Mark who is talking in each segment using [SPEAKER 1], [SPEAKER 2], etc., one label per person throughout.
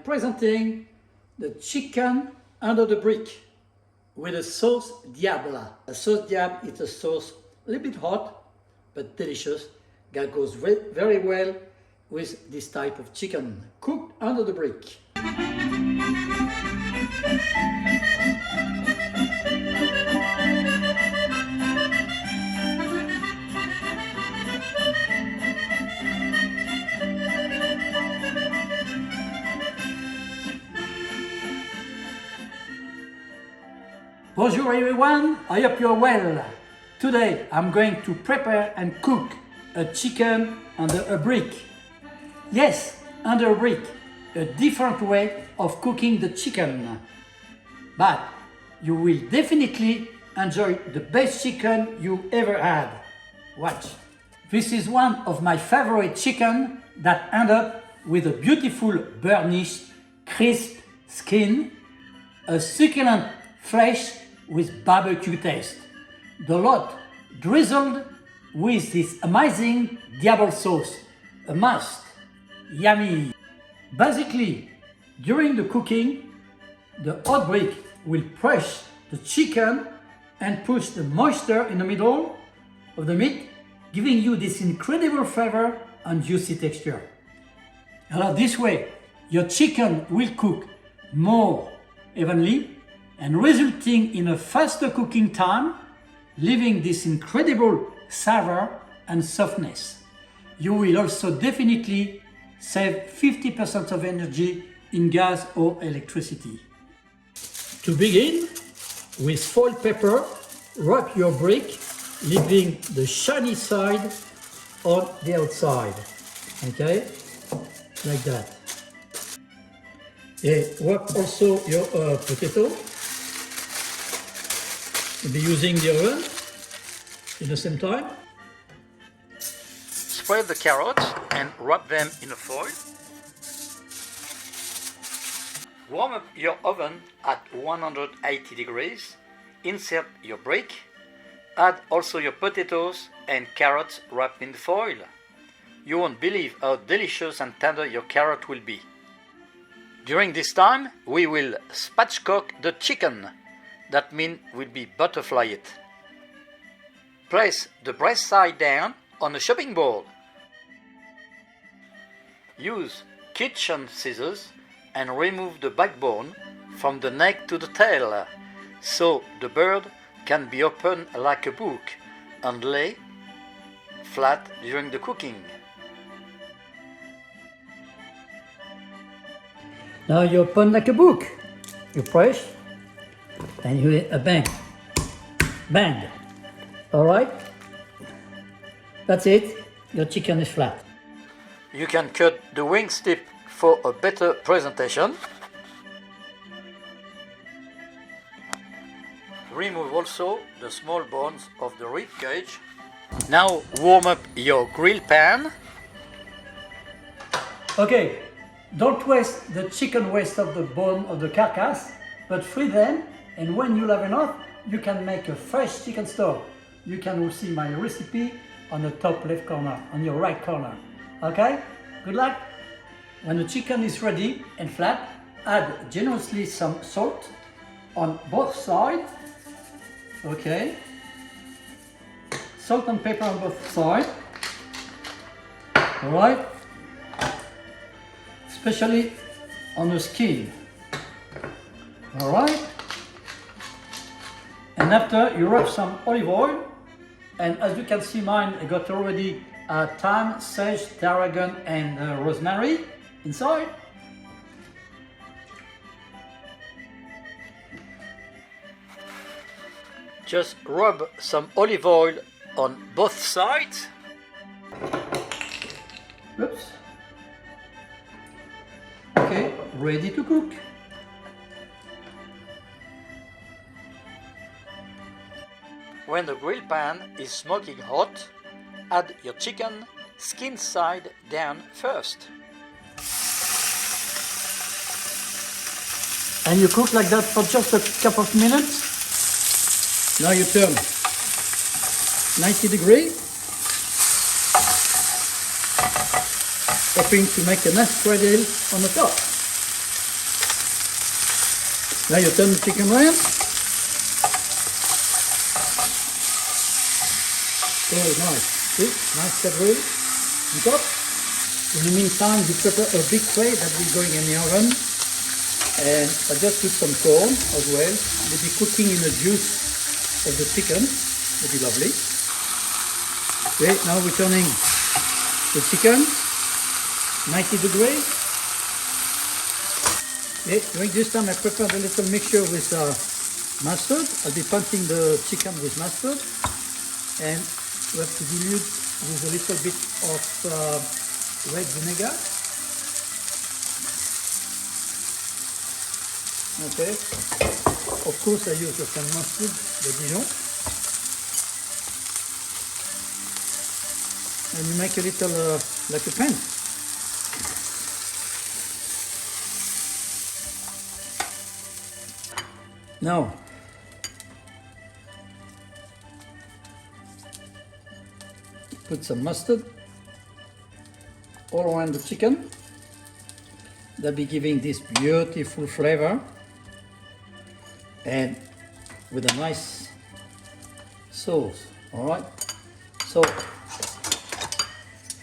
[SPEAKER 1] presenting the chicken under the brick with a sauce Diable. A sauce Diable is a sauce a little bit hot but delicious that goes very well with this type of chicken cooked under the brick. Bonjour everyone, I hope you're well. Today I'm going to prepare and cook a chicken under a brick. Yes, under a brick, a different way of cooking the chicken. But you will definitely enjoy the best chicken you ever had. Watch. This is one of my favorite chicken that end up with a beautiful burnished, crisp skin, a succulent flesh with barbecue taste. The lot drizzled with this amazing Diable sauce, a must. Yummy! Basically, during the cooking, the hot brick will press the chicken and push the moisture in the middle of the meat, giving you this incredible flavor and juicy texture. Now this way, your chicken will cook more evenly and resulting in a faster cooking time, leaving this incredible savour and softness. You will also definitely save 50% of energy in gas or electricity. To begin, with foil paper, wrap your brick, leaving the shiny side on the outside. Okay, like that. Wrap also your potato. You'll be using the oven at the same time. Spread the carrots and wrap them in a foil. Warm up your oven at 180 degrees. Insert your brick. Add also your potatoes and carrots wrapped in the foil. You won't believe how delicious and tender your carrot will be. During this time, we will spatchcock the chicken. That means we'll be butterfly it. Place the breast side down on a chopping board. Use kitchen scissors and remove the backbone from the neck to the tail, so the bird can be opened like a book and lay flat during the cooking. Now you open like a book. You press and you hit a bang. Bang. Alright? That's it. Your chicken is flat. You can cut the wing tip for a better presentation. Remove also the small bones of the rib cage. Now warm up your grill pan. Okay, don't waste the chicken waste of the bone of the carcass, but free them, and when you'll have enough, you can make a fresh chicken stock. You can see my recipe on the top left corner, on your right corner. Okay, good luck. When the chicken is ready and flat, add generously some salt on both sides. Okay, salt and pepper on both sides. All right, especially on the skin. All right, and after you rub some olive oil, and as you can see, mine I got already thyme, sage, tarragon, and rosemary inside. Just rub some olive oil on both sides. Oops. Okay, ready to cook. When the grill pan is smoking hot, add your chicken skin side down first. And you cook like that for just a couple of minutes. Now you turn 90 degrees, hoping to make a nice straddle on the top. Now you turn the chicken around. Very nice. See, nice savour on top. In the meantime, we prepare a big tray that will go in the oven. And I just put some corn as well. We'll be cooking in the juice of the chicken. It'll be lovely. Okay, now we're turning the chicken 90 degrees. Okay, during this time I prepared a little mixture with mustard. I'll be punching the chicken with mustard, and we have to dilute with a little bit of red vinegar. Okay, of course I use the same mustard, the Dijon. And you make a little like a pen. Now, put some mustard all around the chicken. That'll be giving this beautiful flavor, and with a nice sauce. All right. So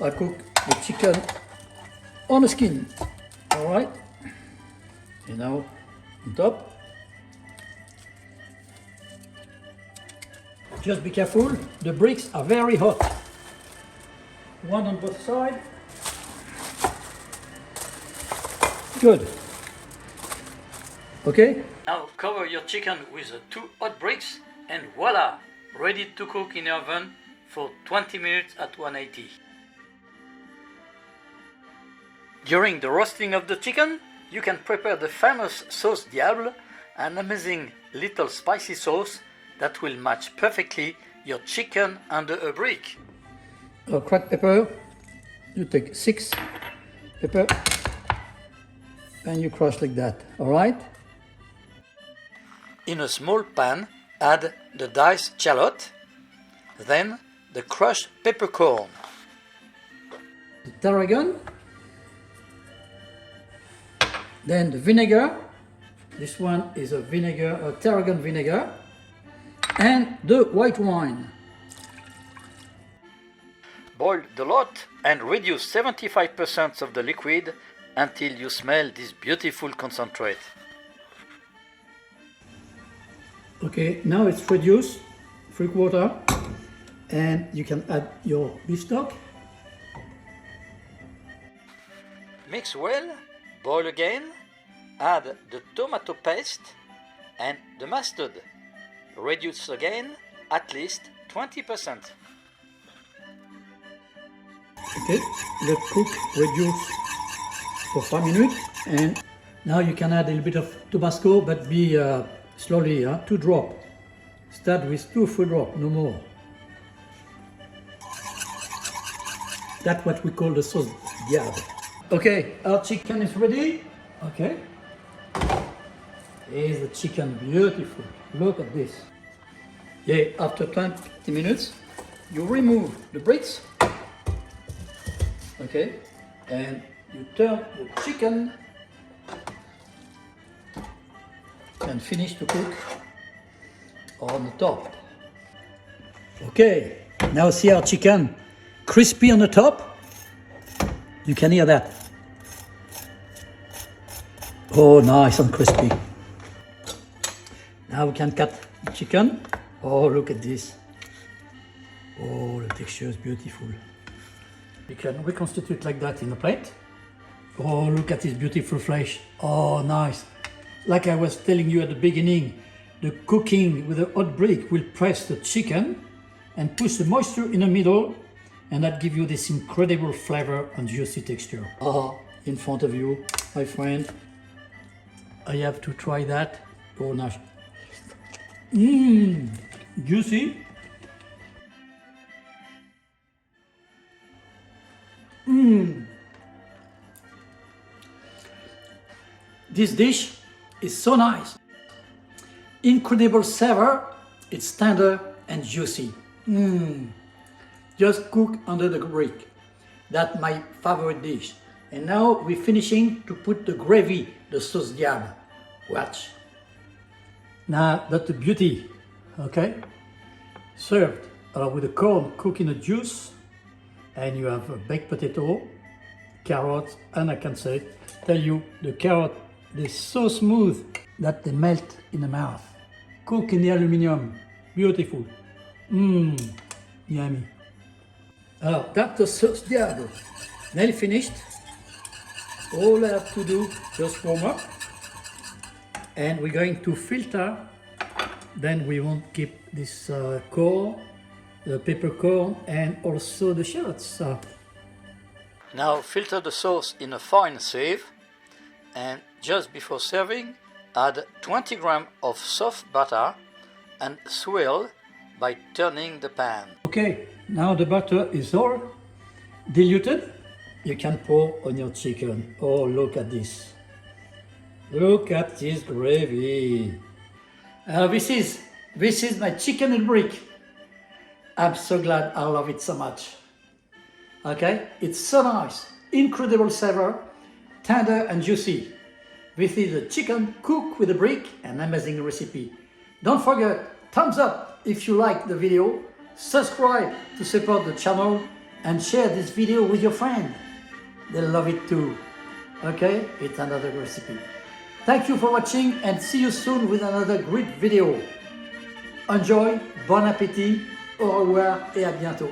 [SPEAKER 1] I cook the chicken on the skin. All right. You know, on top. Just be careful, the bricks are very hot. One on both sides. Good. Okay? Now cover your chicken with the 2 hot bricks and voila! Ready to cook in the oven for 20 minutes at 180. During the roasting of the chicken, you can prepare the famous sauce Diable, an amazing little spicy sauce that will match perfectly your chicken under a brick. Cracked pepper, you take 6 pepper and you crush like that, alright? In a small pan, add the diced shallot, then the crushed peppercorn, the tarragon, then the vinegar. This one is a tarragon vinegar, and the white wine. Boil the lot and reduce 75% of the liquid until you smell this beautiful concentrate. Okay, now it's reduced 3/4, and you can add your beef stock. Mix well, boil again, add the tomato paste and the mustard. Reduce again at least 20%. Okay, let cook, reduce for 5 minutes, and now you can add a little bit of Tabasco, but be slowly, 2 drops. Start with 2 full drops, no more. That's what we call the sauce Diable. Okay, our chicken is ready. Okay, here's the chicken, beautiful. Look at this. Yeah, after 20 minutes, you remove the bricks. Okay, and you turn the chicken and finish to cook on the top. Okay, now see our chicken crispy on the top. You can hear that. Oh, nice and crispy. Now we can cut the chicken. Oh, look at this. Oh, the texture is beautiful. You can reconstitute like that in a plate. Oh, look at this beautiful flesh. Oh, nice. Like I was telling you at the beginning, the cooking with a hot brick will press the chicken and push the moisture in the middle, and that gives you this incredible flavor and juicy texture. Oh, in front of you, my friend. I have to try that. Oh, nice. Juicy. This dish is so nice. Incredible savor. It's tender and juicy. Just cook under the brick. That's my favorite dish. And now we're finishing to put the gravy, the sauce Diable. Watch. Now that's the beauty, okay? Served with the corn cooked in a juice, and you have a baked potato, carrots, and I can tell you the carrot, they're so smooth that they melt in the mouth. Cook in the aluminium, beautiful. Yummy. That's the sauce Diable. Nearly finished. All I have to do, just warm up. And we're going to filter. Then we won't keep this corn, the peppercorn, and also the shallots. Now filter the sauce in a fine sieve, and just before serving, add 20 grams of soft butter and swirl by turning the pan. Okay, now the butter is all diluted. You can pour on your chicken. Oh, look at this. Look at this gravy. This is my chicken and brick. I'm so glad I love it so much. Okay, it's so nice, incredible savor, tender and juicy. This is a chicken cooked with a brick, an amazing recipe. Don't forget, thumbs up if you like the video, subscribe to support the channel, and share this video with your friend. They love it too. Okay, it's another recipe. Thank you for watching and see you soon with another great video. Enjoy, bon appétit, au revoir et à bientôt.